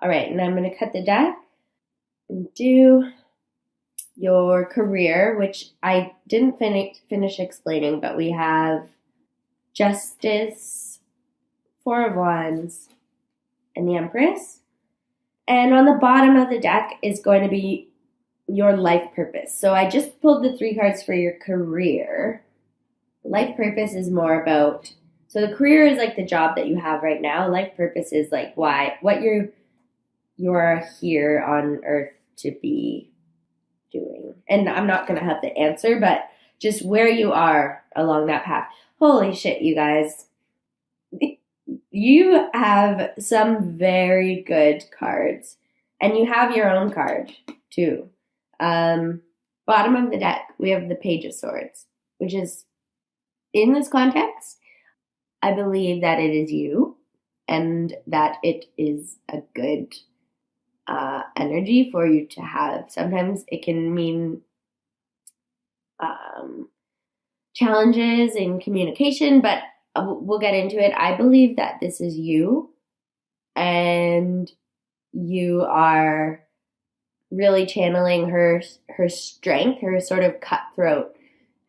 All right, and I'm going to cut the deck and do your career, which I didn't finish explaining, but we have Justice, Four of Wands, and the Empress. And on the bottom of the deck is going to be your life purpose. So I just pulled the 3 cards for your career. Life purpose is more about, so the career is like the job that you have right now. Life purpose is like what you're here on earth to be doing. And I'm not going to have the answer, but just where you are along that path. Holy shit, you guys. You have some very good cards. And you have your own card, too. Bottom of the deck, we have the Page of Swords, which is, in this context, I believe that it is you and that it is a good energy for you to have. Sometimes it can mean challenges in communication, but we'll get into it. I believe that this is you, and you are really channeling her strength, her sort of cutthroat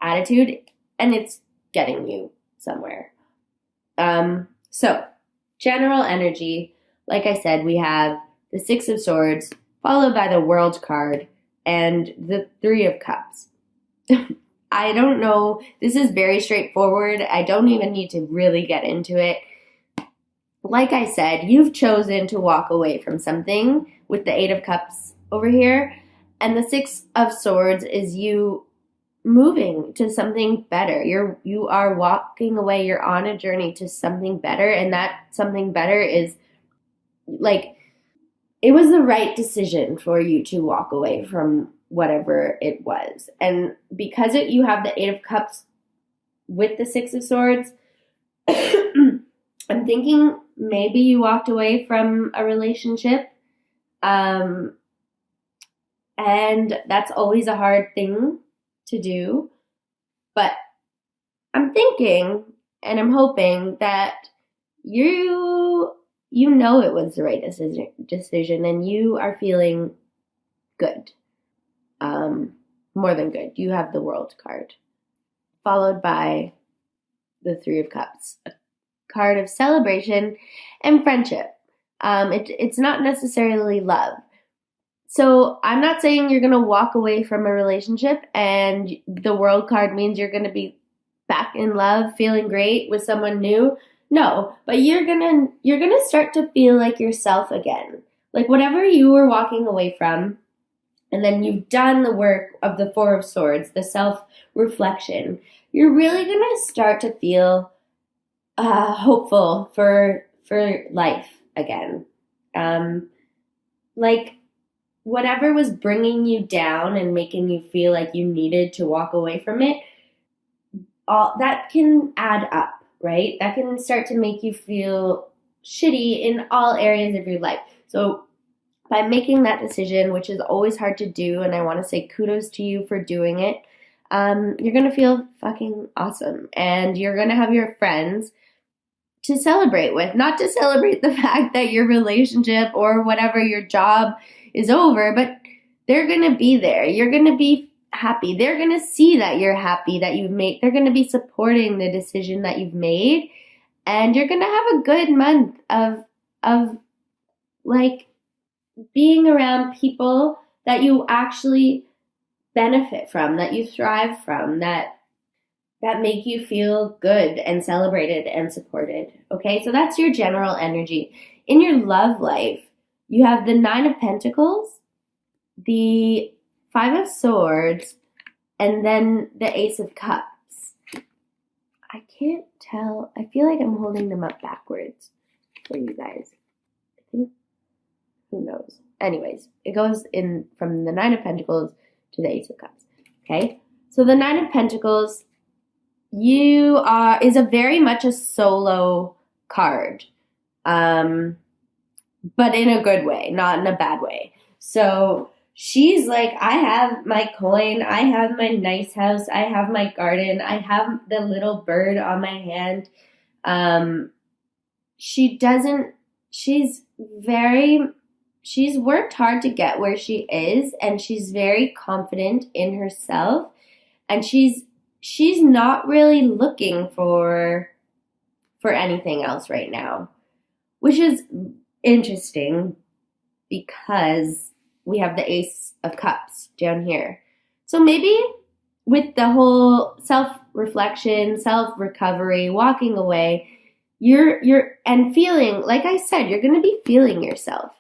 attitude, and it's getting you somewhere. So, general energy, like I said, we have the 6 of Swords, followed by the World card, and the 3 of Cups. I don't know. This is very straightforward. I don't even need to really get into it. Like I said, you've chosen to walk away from something with the 8 of Cups over here. And the 6 of Swords is you moving to something better. You are walking away. You're on a journey to something better. And that something better is like, it was the right decision for you to walk away from whatever it was. And because you have the 8 of Cups with the 6 of Swords, I'm thinking maybe you walked away from a relationship. And that's always a hard thing to do. But I'm thinking and I'm hoping that you know it was the right decision and you are feeling good. More than good. You have the World card, followed by the 3 of Cups, a card of celebration and friendship. It's not necessarily love. So I'm not saying you're going to walk away from a relationship and the World card means you're going to be back in love, feeling great with someone new. No, but you're going to start to feel like yourself again. Like whatever you were walking away from, and then you've done the work of the 4 of Swords, the self-reflection, you're really going to start to feel hopeful for life again. Like whatever was bringing you down and making you feel like you needed to walk away from it, all that can add up, right? That can start to make you feel shitty in all areas of your life. So by making that decision, which is always hard to do, and I want to say kudos to you for doing it, you're going to feel fucking awesome. And you're going to have your friends to celebrate with. Not to celebrate the fact that your relationship or whatever your job is over, but they're going to be there. You're going to be happy. They're going to see that you're happy, that you've made. They're going to be supporting the decision that you've made. And you're going to have a good month of like, being around people that you actually benefit from, that you thrive from, that make you feel good and celebrated and supported. Okay, so that's your general energy. In your love life, you have the 9 of Pentacles, the 5 of Swords, and then the Ace of Cups. I can't tell. I feel like I'm holding them up backwards for you guys. I think. Who knows? Anyways, it goes in from the 9 of Pentacles to the Ace of Cups. Okay? So the 9 of Pentacles is a very much a solo card. But in a good way, not in a bad way. So she's like, I have my coin, I have my nice house, I have my garden, I have the little bird on my hand. She's very she's worked hard to get where she is, and she's very confident in herself, and she's not really looking for anything else right now, which is interesting because we have the Ace of Cups down here. So maybe with the whole self-reflection, self-recovery, walking away, you're and feeling, like I said, you're going to be feeling yourself.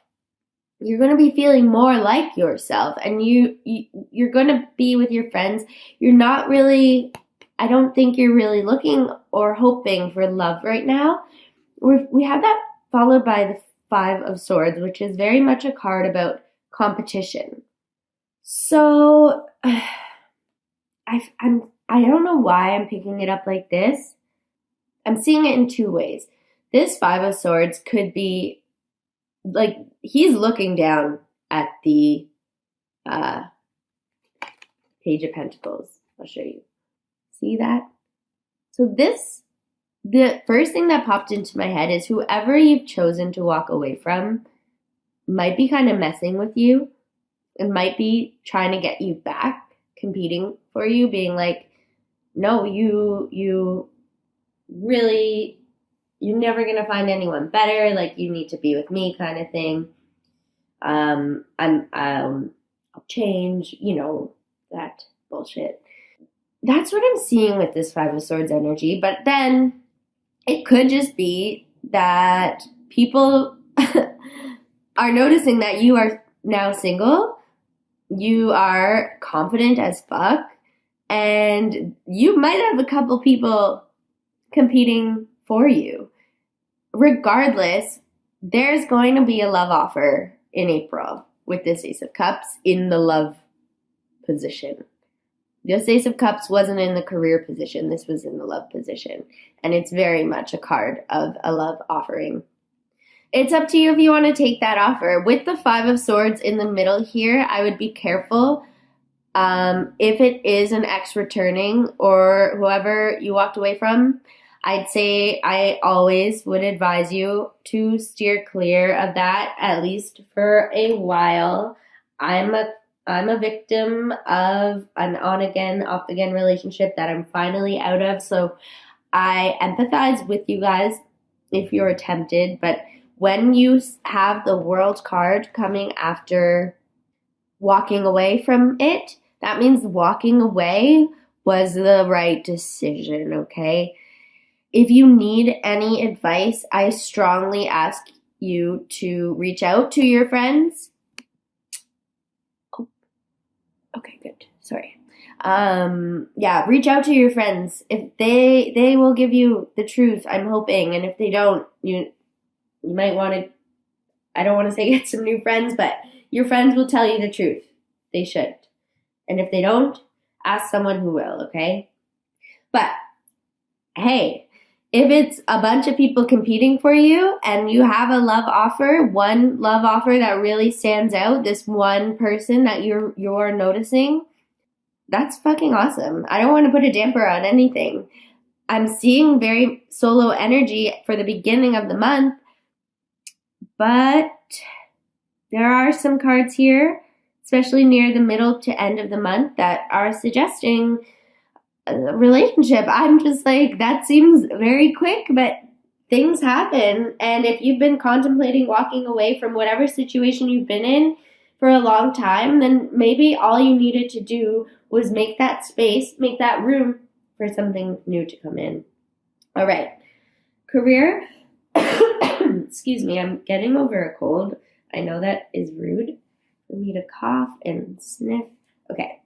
You're going to be feeling more like yourself, and you're going to be with your friends. You're not really, I don't think you're really looking or hoping for love right now. We have that followed by the Five of Swords, which is very much a card about competition. So I don't know why I'm picking it up like this. I'm seeing it in two ways. This Five of Swords could be like he's looking down at the Page of Pentacles. I'll show you. See that? So the first thing that popped into my head is whoever you've chosen to walk away from might be kind of messing with you and might be trying to get you back, competing for you, being like, no, you really, you're never going to find anyone better. Like, you need to be with me kind of thing. I'll change, that bullshit. That's what I'm seeing with this Five of Swords energy. But then it could just be that people are noticing that you are now single, you are confident as fuck, and you might have a couple people competing for you. Regardless, there's going to be a love offer in April with this Ace of Cups in the love position. This Ace of Cups wasn't in the career position. This was in the love position. And it's very much a card of a love offering. It's up to you if you want to take that offer. With the Five of Swords in the middle here, I would be careful. If it is an ex returning or whoever you walked away from, I'd say I always would advise you to steer clear of that, at least for a while. I'm a victim of an on-again, off-again relationship that I'm finally out of. So I empathize with you guys if you're tempted. But when you have the World card coming after walking away from it, that means walking away was the right decision, okay? If you need any advice, I strongly ask you to reach out to your friends. Okay, good. Sorry. Reach out to your friends. If they will give you the truth, I'm hoping. And if they don't, you might want to, I don't want to say get some new friends, but your friends will tell you the truth. They should. And if they don't, ask someone who will, okay? But, hey, if it's a bunch of people competing for you and you have a love offer, one love offer that really stands out, this one person that you're noticing, that's fucking awesome. I don't want to put a damper on anything. I'm seeing very solo energy for the beginning of the month, but there are some cards here, especially near the middle to end of the month, that are suggesting a relationship. I'm just like, that seems very quick, but things happen. And if you've been contemplating walking away from whatever situation you've been in for a long time, then maybe all you needed to do was make that space, make that room for something new to come in. All right. Career. Excuse me, I'm getting over a cold. I know that is rude for me to cough and sniff. Okay.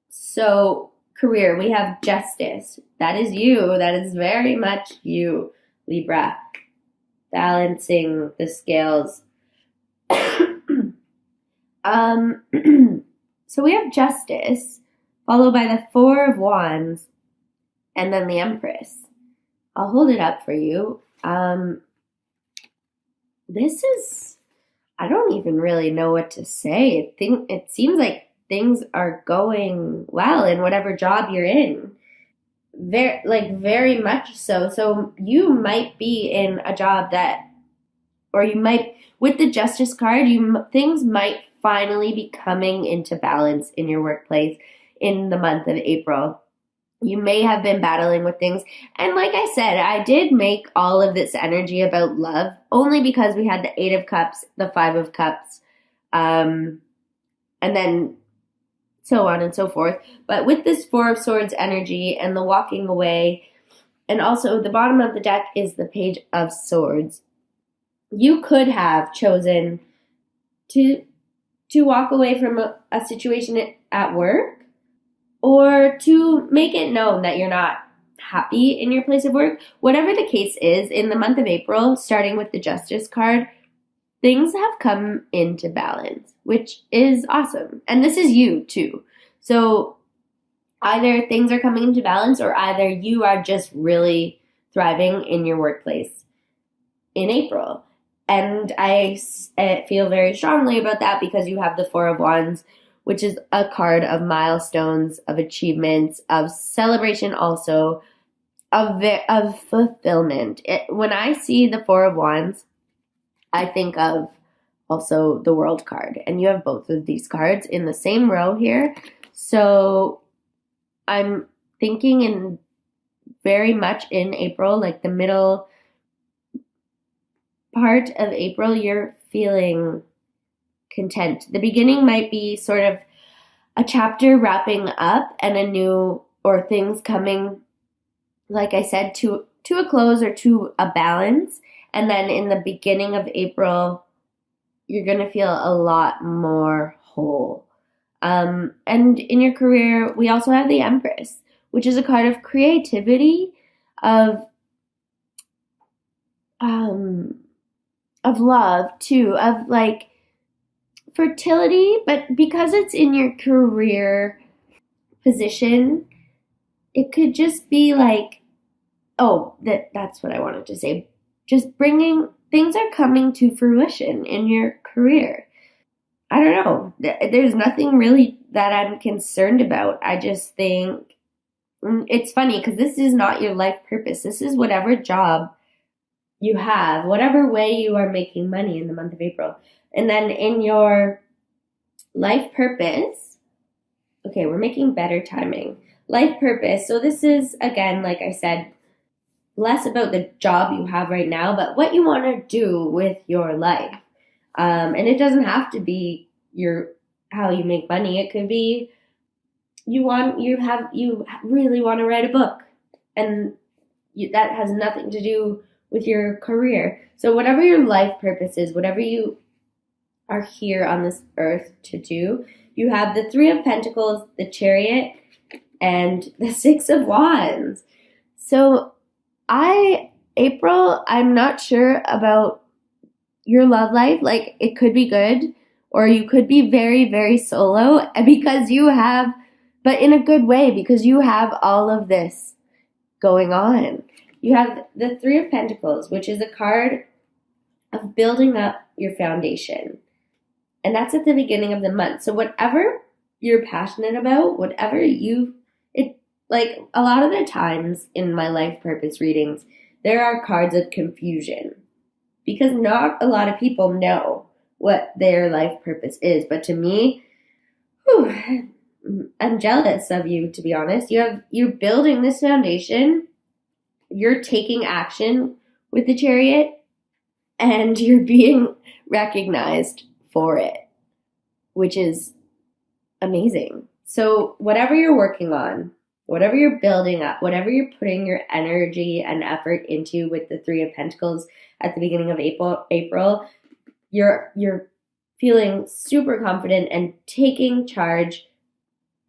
So, career, we have Justice. That is you. That is very much you, Libra. Balancing the scales. So we have Justice, followed by the Four of Wands, and then the Empress. I'll hold it up for you. This is, I don't even really know what to say. It seems like things are going well in whatever job you're in. Very much so. So you might be in a job that, or you might, with the Justice card, things might finally be coming into balance in your workplace in the month of April. You may have been battling with things. And like I said, I did make all of this energy about love only because we had the 8 of Cups, the 5 of Cups, and then so on and so forth. But with this 4 of Swords energy and the walking away, and also the bottom of the deck is the Page of Swords, you could have chosen to walk away from a situation at work, or to make it known that you're not happy in your place of work. Whatever the case is, in the month of April, starting with the Justice card, things have come into balance, which is awesome. And this is you too. So either things are coming into balance, or either you are just really thriving in your workplace in April. And I feel very strongly about that because you have the 4 of Wands, which is a card of milestones, of achievements, of celebration, also of fulfillment. When I see the 4 of Wands, I think of also the World card. And you have both of these cards in the same row here. So I'm thinking in very much in April, like the middle part of April, you're feeling content. The beginning might be sort of a chapter wrapping up and a new, or things coming, like I said, to a close or to a balance. And then in the beginning of April, you're going to feel a lot more whole. And in your career, we also have the Empress, which is a card of creativity, of love too, of like fertility, but because it's in your career position, it could just be like, that's what I wanted to say. Just bringing, things are coming to fruition in your career. I don't know. There's nothing really that I'm concerned about. I just think it's funny because this is not your life purpose. This is whatever job you have, whatever way you are making money in the month of April. And then in your life purpose, okay, we're making better timing. Life purpose. So this is, again, like I said, less about the job you have right now, but what you want to do with your life. And it doesn't have to be how you make money. It could be you really want to write a book, and that has nothing to do with your career. So whatever your life purpose is, whatever you are here on this earth to do, you have the 3 of Pentacles, the Chariot, and the 6 of Wands. So April, I'm not sure about your love life. Like, it could be good, or you could be very, very solo, because but in a good way, because you have all of this going on. You have the 3 of Pentacles, which is a card of building up your foundation. And that's at the beginning of the month. So whatever you're passionate about, like a lot of the times in my life purpose readings, there are cards of confusion because not a lot of people know what their life purpose is. But to me, I'm jealous of you, to be honest. You're building this foundation, you're taking action with the Chariot, and you're being recognized for it, which is amazing. So whatever you're working on, whatever you're building up, whatever you're putting your energy and effort into with the 3 of Pentacles at the beginning of April, you're feeling super confident and taking charge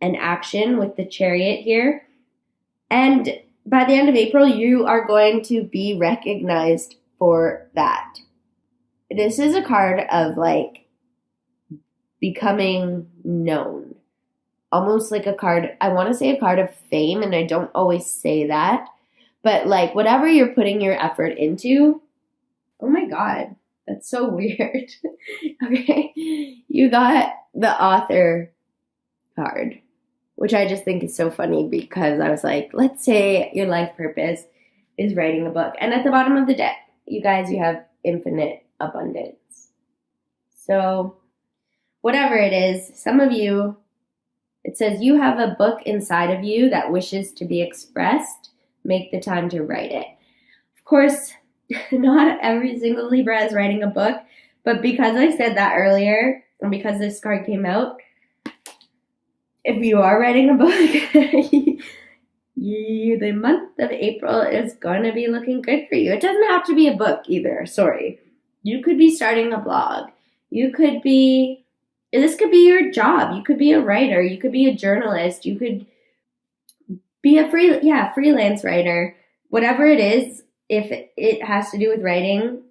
and action with the Chariot here. And by the end of April, you are going to be recognized for that. This is a card of like becoming known. Almost like a card, I want to say a card of fame, and I don't always say that. But like whatever you're putting your effort into, oh my God, that's so weird. Okay, you got the Author card, which I just think is so funny because I was like, let's say your life purpose is writing a book. And at the bottom of the deck, you guys, you have Infinite abundance. So, whatever it is, some of you, it says you have a book inside of you that wishes to be expressed. Make the time to write it. Of course, not every single Libra is writing a book, but because I said that earlier, and because this card came out, if you are writing a book, the month of April is going to be looking good for you. It doesn't have to be a book either. Sorry. You could be starting a blog. This could be your job. You could be a writer. You could be a journalist. You could be a freelance writer. Whatever it is, if it has to do with writing,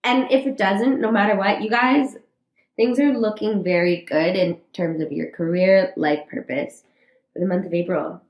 and if it doesn't, no matter what, you guys, things are looking very good in terms of your career, life purpose for the month of April.